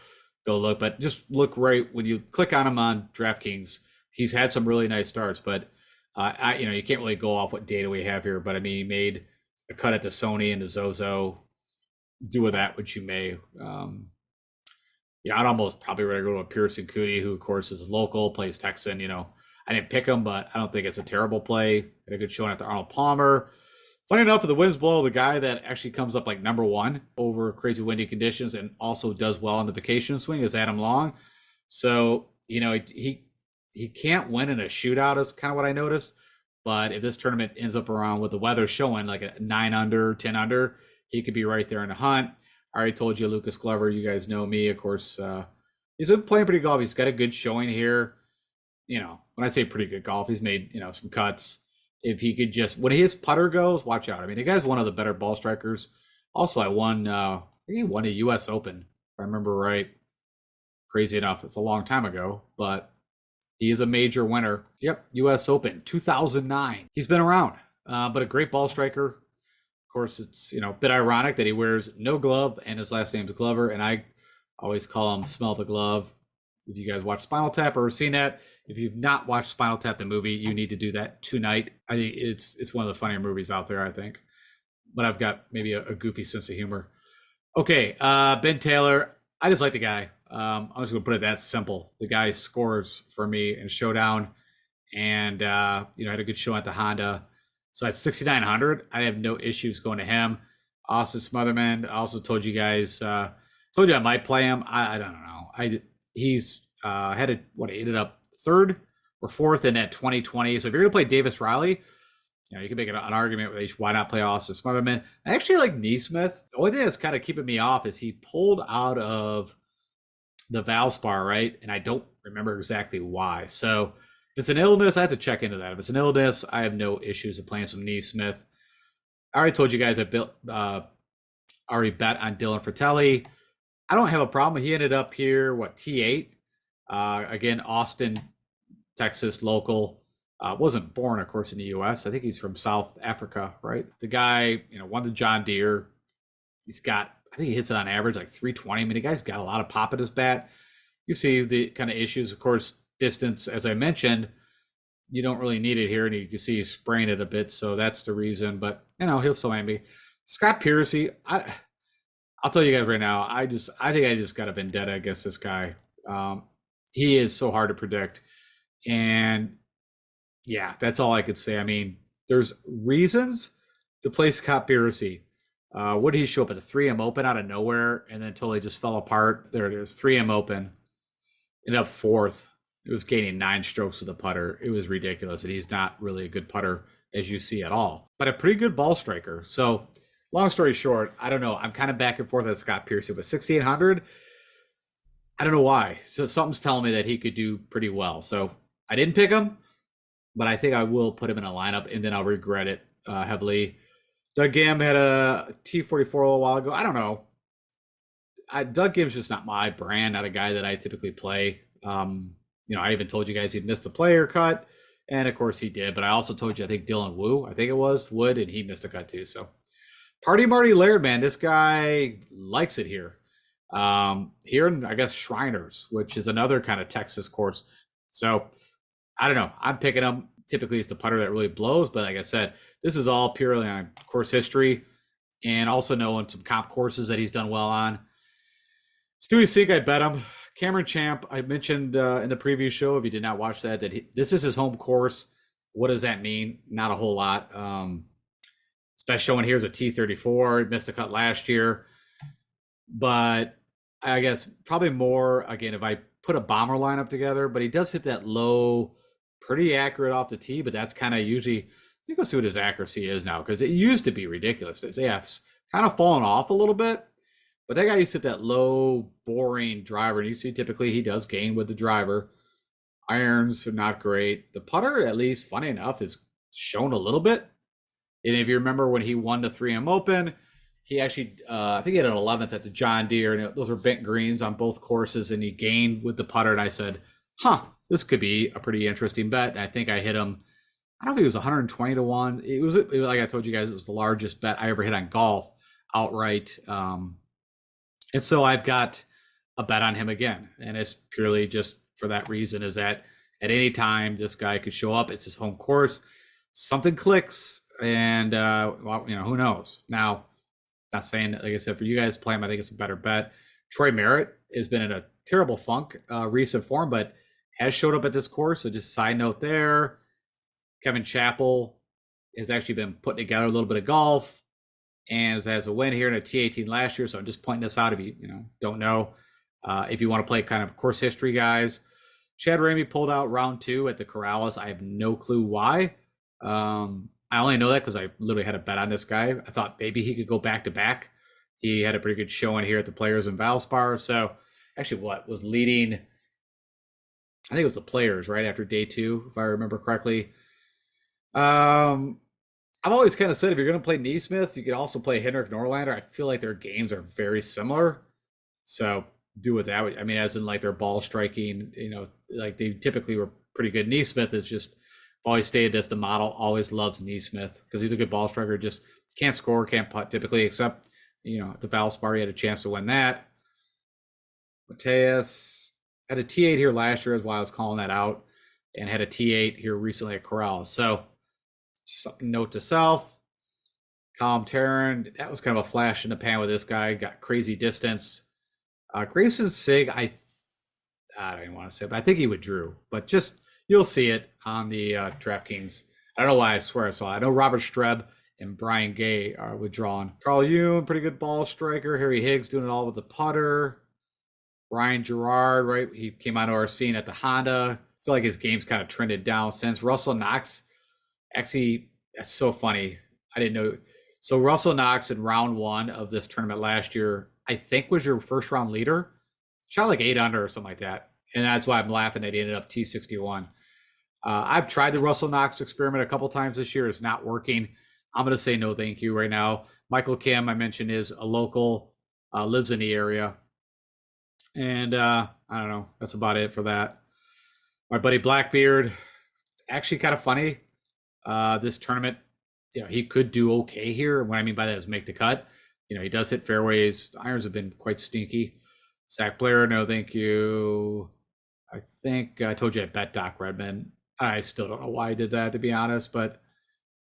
go look. But just look right when you click on him on DraftKings. He's had some really nice starts, but you can't really go off what data we have here. But I mean, he made a cut at the Sony and the Zozo. Do with that what you may. I'd almost probably rather go to a Pearson Cooney, who of course is local, plays Texan. I didn't pick him, but I don't think it's a terrible play. Had a good showing at the Arnold Palmer. Funny enough, if the winds blow, the guy that actually comes up like number 1 over crazy windy conditions and also does well on the vacation swing is Adam Long. So, he can't win in a shootout is kind of what I noticed. But if this tournament ends up around with the weather showing like a 9 under, 10 under, he could be right there in the hunt. I already told you, Lucas Glover, you guys know me, of course. He's been playing pretty golf. He's got a good showing here. When I say pretty good golf, he's made, some cuts. If he could just, when his putter goes, watch out. I mean, the guy's one of the better ball strikers. Also, I think he won a U.S. Open, if I remember right. Crazy enough, it's a long time ago, but he is a major winner. Yep, U.S. Open, 2009. He's been around, but a great ball striker. Of course, it's, a bit ironic that he wears no glove and his last name's Glover, and I always call him Smell the Glove. If you guys watch Spinal Tap or seen that, if you've not watched Spinal Tap, the movie, you need to do that tonight. I think it's one of the funnier movies out there, I think. But I've got maybe a goofy sense of humor. Okay, Ben Taylor. I just like the guy. I'm just going to put it that simple. The guy scores for me in Showdown. And, had a good show at the Honda. So at 6,900, I have no issues going to him. Austin Smotherman, I also told you guys, told you I might play him. I don't know. He's he ended up 3rd or 4th in that 2020. So if you're going to play Davis Riley, you can make an argument with why not play Austin Smotherman. I actually like Neesmith. The only thing that's kind of keeping me off is he pulled out of the Valspar, right? And I don't remember exactly why. So if it's an illness, I have to check into that. If it's an illness, I have no issues of playing some Neesmith. I already told you guys I already bet on Dylan Fratelli. I don't have a problem. He ended up here, what, T8? Again, Austin, Texas, local. Wasn't born, of course, in the U.S. I think he's from South Africa, right? The guy, won the John Deere. He's got, I think he hits it on average like 320. I mean, the guy's got a lot of pop at his bat. You see the kind of issues, of course, distance, as I mentioned, you don't really need it here, and you can see he's spraying it a bit, so that's the reason. But he'll still maybe. Scott Piercy, I'll tell you guys right now, I think I just got a vendetta against this guy. He is so hard to predict, and yeah, that's all I could say. I mean, there's reasons to play Scott Piercy. What did he show up at the 3M Open out of nowhere, and then totally just fell apart? There it is, 3M Open, ended up fourth. It was gaining 9 strokes with a putter. It was ridiculous, and he's not really a good putter, as you see, at all, but a pretty good ball striker. So long story short, I don't know. I'm kind of back and forth on Scott Piercy, but 6,800, I don't know why. So something's telling me that he could do pretty well. So I didn't pick him, but I think I will put him in a lineup, and then I'll regret it heavily. Doug Gim had a T44 a little while ago. I don't know. Doug Gim's just not my brand, not a guy that I typically play. I even told you guys he'd missed a player cut, and of course he did. But I also told you I think Dylan Wu, I think it was, would, and he missed a cut too. So Party Marty Laird, man, this guy likes it here. Here in, I guess, Shriners, which is another kind of Texas course. So I don't know. I'm picking him. Typically, it's the putter that really blows. But like I said, this is all purely on course history and also knowing some comp courses that he's done well on. Stewie Sink, I bet him. Cameron Champ, I mentioned in the previous show, if you did not watch that, this is his home course. What does that mean? Not a whole lot. Best showing here is a T34. He missed a cut last year. But I guess probably more, again, if I put a bomber lineup together, but he does hit that low, pretty accurate off the tee, but that's kind of usually, let me go see what his accuracy is now, because it used to be ridiculous. They have kind of fallen off a little bit, but that guy used to hit that low, boring driver, and you see typically he does gain with the driver. Irons are not great. The putter, at least, funny enough, is shown a little bit. And if you remember when he won the 3M Open, he actually, I think he had an 11th at the John Deere, and those are bent greens on both courses, and he gained with the putter, and I said, this could be a pretty interesting bet. And I think I hit him, I don't know if it was 120 to 1. It was, like I told you guys, it was the largest bet I ever hit on golf outright. And so I've got a bet on him again, and it's purely just for that reason, is that at any time this guy could show up. It's his home course. Something clicks, and who knows? Now, not saying that, like I said, for you guys to play him, I think it's a better bet. Troy Merritt has been in a terrible funk recent form, but has showed up at this course. So just a side note there. Kevin Chappell has actually been putting together a little bit of golf and has a win here in a T18 last year. So I'm just pointing this out if you don't know. If you want to play kind of course history guys. Chad Ramey pulled out round 2 at the Corrales. I have no clue why. I only know that because I literally had a bet on this guy. I thought maybe he could go back to back. He had a pretty good showing here at the Players in Valspar. So actually was leading, I think it was the Players right after day 2, if I remember correctly. I've always kind of said if you're going to play Neesmith, you can also play Henrik Norlander. I feel like their games are very similar. So do with that. I mean, as in like their ball striking, like they typically were pretty good. Neesmith is just always stated as the model, always loves Neesmith because he's a good ball striker, just can't score, can't putt typically, except, at the Valspar, he had a chance to win that. Mateus had a T8 here last year, is why I was calling that out, and had a T8 here recently at Corrales. So, something note to self. Calm Taryn, that was kind of a flash in the pan with this guy, got crazy distance. Grayson Sig, I don't even want to say, but I think he withdrew, but just, you'll see it on the DraftKings. I don't know why I swear I saw it. I know Robert Streb and Brian Gay are withdrawn. Carl Yoon, pretty good ball striker. Harry Higgs doing it all with the putter. Ryan Gerard, right? He came onto our scene at the Honda. I feel like his game's kind of trended down since. Russell Knox, actually, that's so funny. I didn't know. So Russell Knox in round 1 of this tournament last year, I think was your first round leader. shot like 8 under or something like that. And that's why I'm laughing that he ended up T61. I've tried the Russell Knox experiment a couple times this year. It's not working. I'm going to say no thank you right now. Michael Kim, I mentioned, is a local, lives in the area. And I don't know. That's about it for that. My buddy Blackbeard, actually kind of funny. This tournament, he could do okay here. What I mean by that is make the cut. He does hit fairways. The irons have been quite stinky. Zach Blair, no thank you. I think I told you I bet Doc Redman. I still don't know why I did that, to be honest, but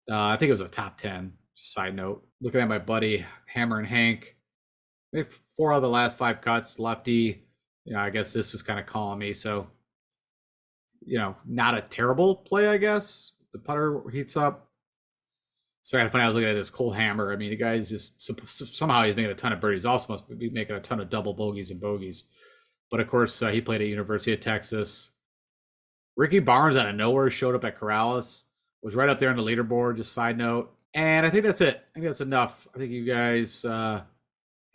I think it was a top 10. Just side note. Looking at my buddy Hammer and Hank, maybe 4 out of the last 5 cuts, lefty. I guess this is kind of calling me. So, not a terrible play, I guess. The putter heats up. So kind of funny. I was looking at this Cold Hammer. I mean, the guy's just somehow he's making a ton of birdies. Also must be making a ton of double bogeys and bogeys. But of course, he played at University of Texas. Ricky Barnes out of nowhere showed up at Corrales. Was right up there on the leaderboard. Just side note. And I think that's it. I think that's enough. I think you guys have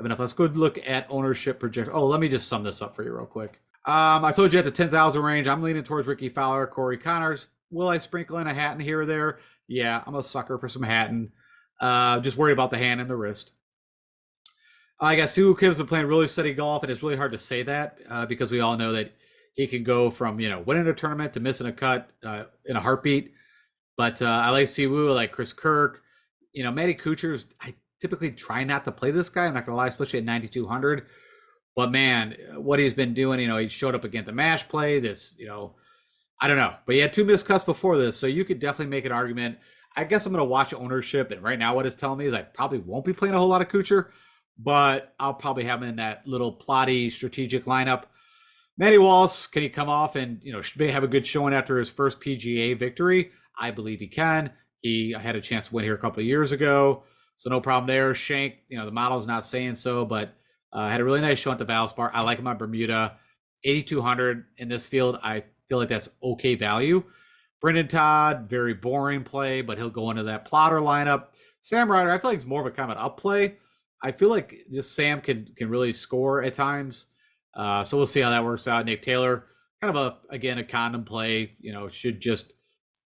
enough. Let's go look at ownership projection. Oh, let me just sum this up for you real quick. I told you at the 10,000 range, I'm leaning towards Ricky Fowler, Corey Connors. Will I sprinkle in a Hatton here or there? Yeah, I'm a sucker for some Hatton. Just worried about the hand and the wrist. I got Siwoo Kim's been playing really steady golf, and it's really hard to say that because we all know that he can go from winning a tournament to missing a cut in a heartbeat. But I like Siwoo, I like Chris Kirk. Matty Kuchar's. I typically try not to play this guy. I'm not gonna lie, especially at 9,200. But man, what he's been doing, he showed up against the match play. This, I don't know. But he had 2 missed cuts before this, so you could definitely make an argument. I guess I'm going to watch ownership, and right now what it's telling me is I probably won't be playing a whole lot of Kuchar, but I'll probably have him in that little plotty strategic lineup. Matty Wallace, can he come off and, should have a good showing after his first PGA victory? I believe he can. He had a chance to win here a couple of years ago, so no problem there. Shank, the model's not saying so, but had a really nice show at the Valspar. I like him on Bermuda. 8,200 in this field. I feel like that's okay value. Brendan Todd, very boring play, but he'll go into that plotter lineup. Sam Ryder, I feel like it's more of a kind of an up play. I feel like just Sam can really score at times. So we'll see how that works out. Nick Taylor, kind of a condom play, should just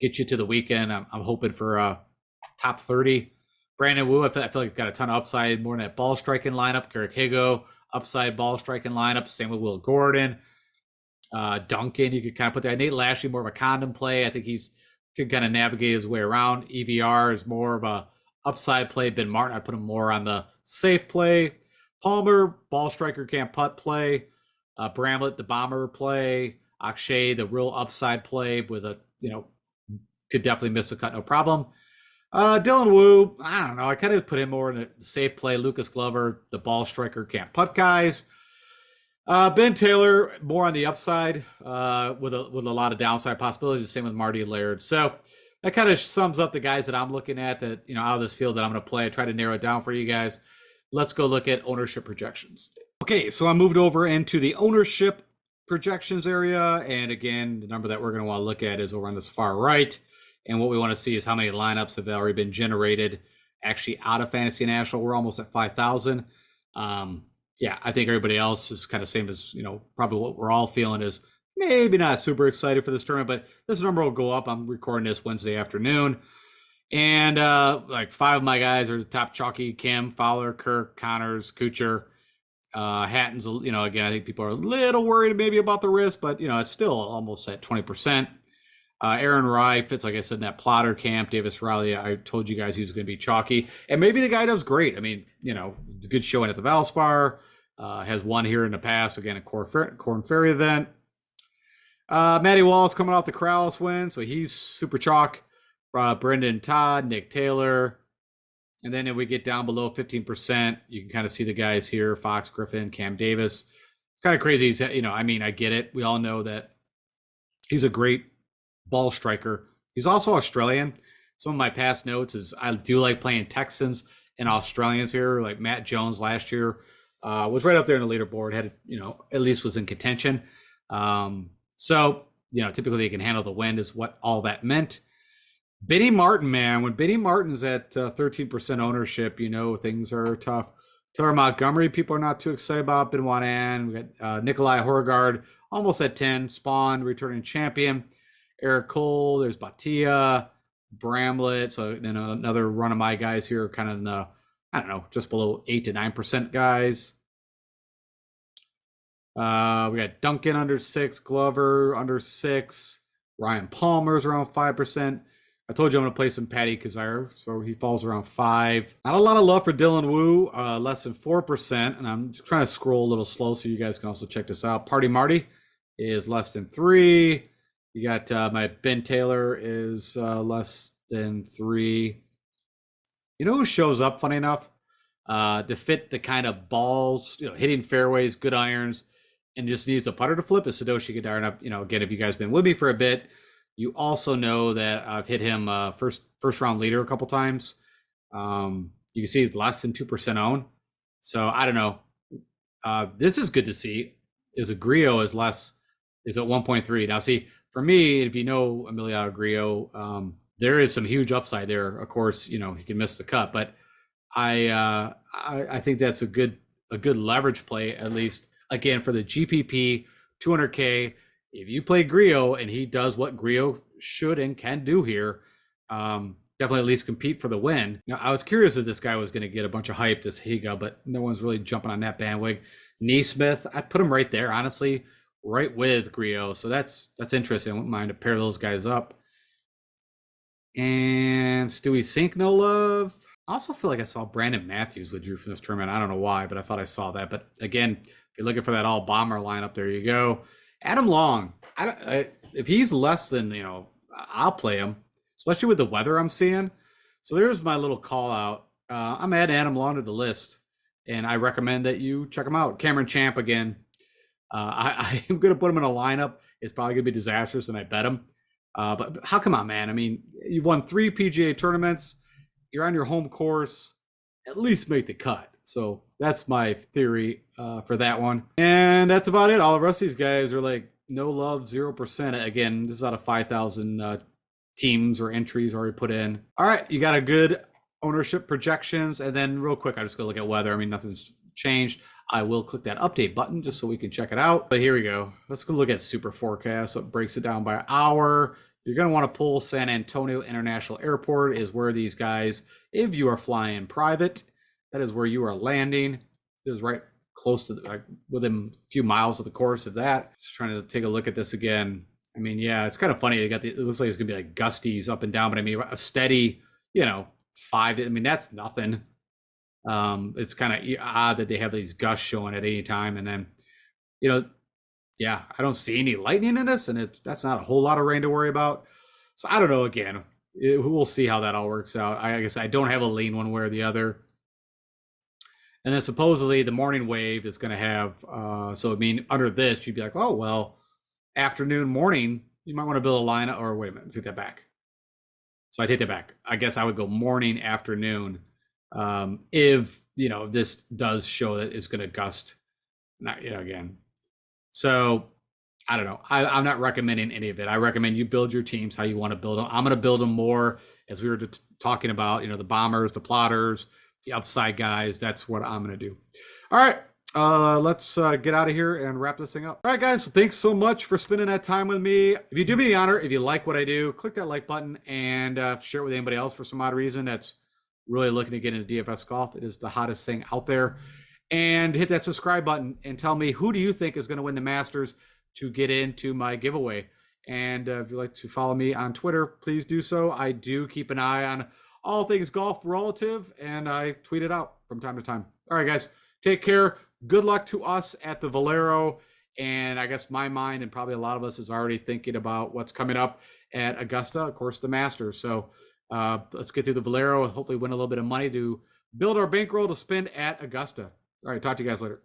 get you to the weekend. I'm hoping for top 30. Brandon Wu, I feel like got a ton of upside, more than that ball striking lineup. Garrick Higo, upside ball striking lineup. Same with Will Gordon. Duncan, you could kind of put there. Nate Lashley, more of a condom play. I think he's could kind of navigate his way around. EVR is more of a upside play. Ben Martin, I put him more on the safe play. Palmer, ball striker, can't putt play. Bramlett, the bomber play. Akshay, the real upside play with a, could definitely miss a cut, no problem. Dylan Wu, I don't know. I kind of put him more in the safe play. Lucas Glover, the ball striker, can't putt guys. Ben Taylor, more on the upside with a lot of downside possibilities. Same with Marty Laird. So that kind of sums up the guys that I'm looking at that, out of this field that I'm going to play. I try to narrow it down for you guys. Let's go look at ownership projections. Okay, so I moved over into the ownership projections area. And again, the number that we're going to want to look at is over on this far right. And what we want to see is how many lineups have already been generated actually out of Fantasy National. We're almost at 5,000. Yeah, I think everybody else is kind of same as, probably what we're all feeling is maybe not super excited for this tournament, but this number will go up. I'm recording this Wednesday afternoon. And like 5 of my guys are the top chalky: Kim, Fowler, Kirk, Connors, Kuchar. Hatton's, again, I think people are a little worried maybe about the risk, but, it's still almost at 20%. Aaron Rye fits, like I said, in that plotter camp. Davis Riley, I told you guys he was going to be chalky. And maybe the guy does great. I mean, it's a good showing at the Valspar. Has won here in the past, again, at Corn Ferry event. Matty Wallace coming off the Corrales win, so he's super chalk. Brendan Todd, Nick Taylor. And then if we get down below 15%, you can kind of see the guys here: Fox, Griffin, Cam Davis. It's kind of crazy. He's, I get it. We all know that he's a great ball striker. He's also Australian. Some of my past notes is I do like playing Texans and Australians here. Like Matt Jones last year was right up there in the leaderboard, had, at least was in contention. So, typically they can handle the wind is what all that meant. Benny Martin, man, when Benny Martin's at 13% ownership, things are tough. Taylor Montgomery, people are not too excited about. Benoit Ann. We got Nikolai Horgard, almost at 10. Spawn, returning champion. Eric Cole. There's Batia, Bramlett. So then another run of my guys here, kind of in the, I don't know, just below 8 to 9% guys. We got Duncan under 6, Glover under 6, Ryan Palmer's around 5%. I told you I'm going to play some Patty Kazire, so he falls around 5. Not a lot of love for Dylan Wu, less than 4%, and I'm trying to scroll a little slow so you guys can also check this out. Party Marty is less than 3. You got my Ben Taylor is less than 3. You know who shows up, funny enough, to fit the kind of balls, hitting fairways, good irons, and just needs a putter to flip is Sadoshi Gadar. And again, if you guys been with me for a bit, you also know that I've hit him first round leader a couple times. You can see he's less than 2% owned. So I don't know. This is good to see. Is a Griot is at 1.3. Now see, for me, if you know Emiliano Griot, there is some huge upside there. Of course, he can miss the cut, but I think that's a good leverage play, at least again for the GPP 200K. If you play Griot and he does what Griot should and can do here, definitely at least compete for the win. Now, I was curious if this guy was going to get a bunch of hype, this Higa, but no one's really jumping on that bandwagon. Neesmith, I put him right there, honestly, right with Griot. So that's interesting. I wouldn't mind to pair those guys up. And Stewie Sink, no love. I also feel like I saw Brandon Matthews withdrew from this tournament. I don't know why, but I thought I saw that. But again, if you're looking for that all bomber lineup, there you go. Adam Long, if he's less than, I'll play him, especially with the weather I'm seeing. So there's my little call out. I'm adding Adam Long to the list, and I recommend that you check him out. Cameron Champ again. I am going to put him in a lineup. It's probably going to be disastrous, and I bet him. But how come on, man? I mean, you've won 3 PGA tournaments. You're on your home course. At least make the cut. So that's my theory for that one. And that's about it. All the rest of these guys are like no love, 0%. Again, this is out of 5,000 teams or entries already put in. All right, you got a good ownership projections. And then real quick, I just go look at weather. I mean, nothing's changed. I will click that update button just so we can check it out. But here we go. Let's go look at super forecast. So it breaks it down by hour. You're going to want to pull San Antonio International Airport is where these guys, if you are flying private, that is where you are landing. It is right close to within a few miles of the course of that. Just trying to take a look at this again. I mean, yeah, it's kind of funny. It looks like it's going to be like gusties up and down, but I mean, a steady, 5. I mean, that's nothing. It's kind of odd that they have these gusts showing at any time. And then, yeah, I don't see any lightning in this, and that's not a whole lot of rain to worry about. So I don't know. Again, we'll see how that all works out. I guess I don't have a lean one way or the other. And then supposedly the morning wave is going to have, so I mean, under this, you'd be like, oh, well, afternoon, morning, you might want to build a lineup, or wait a minute, take that back. So I take that back. I guess I would go morning, afternoon, if, this does show that it's going to gust, not, again. So I don't know. I'm not recommending any of it. I recommend you build your teams how you want to build them. I'm going to build them more as we were talking about, the bombers, the plotters, the upside guys. That's what I'm going to do. All right. Let's get out of here and wrap this thing up. All right, guys. So thanks so much for spending that time with me. If you do me the honor, if you like what I do, click that like button and share it with anybody else for some odd reason that's really looking to get into DFS golf. It is the hottest thing out there. And hit that subscribe button and tell me, who do you think is going to win the Masters to get into my giveaway? And if you'd like to follow me on Twitter, please do so. I do keep an eye on all things golf relative, and I tweet it out from time to time. All right, guys, take care. Good luck to us at the Valero. And I guess my mind, and probably a lot of us, is already thinking about what's coming up at Augusta, of course, the Masters. So let's get through the Valero and hopefully win a little bit of money to build our bankroll to spend at Augusta. All right, talk to you guys later.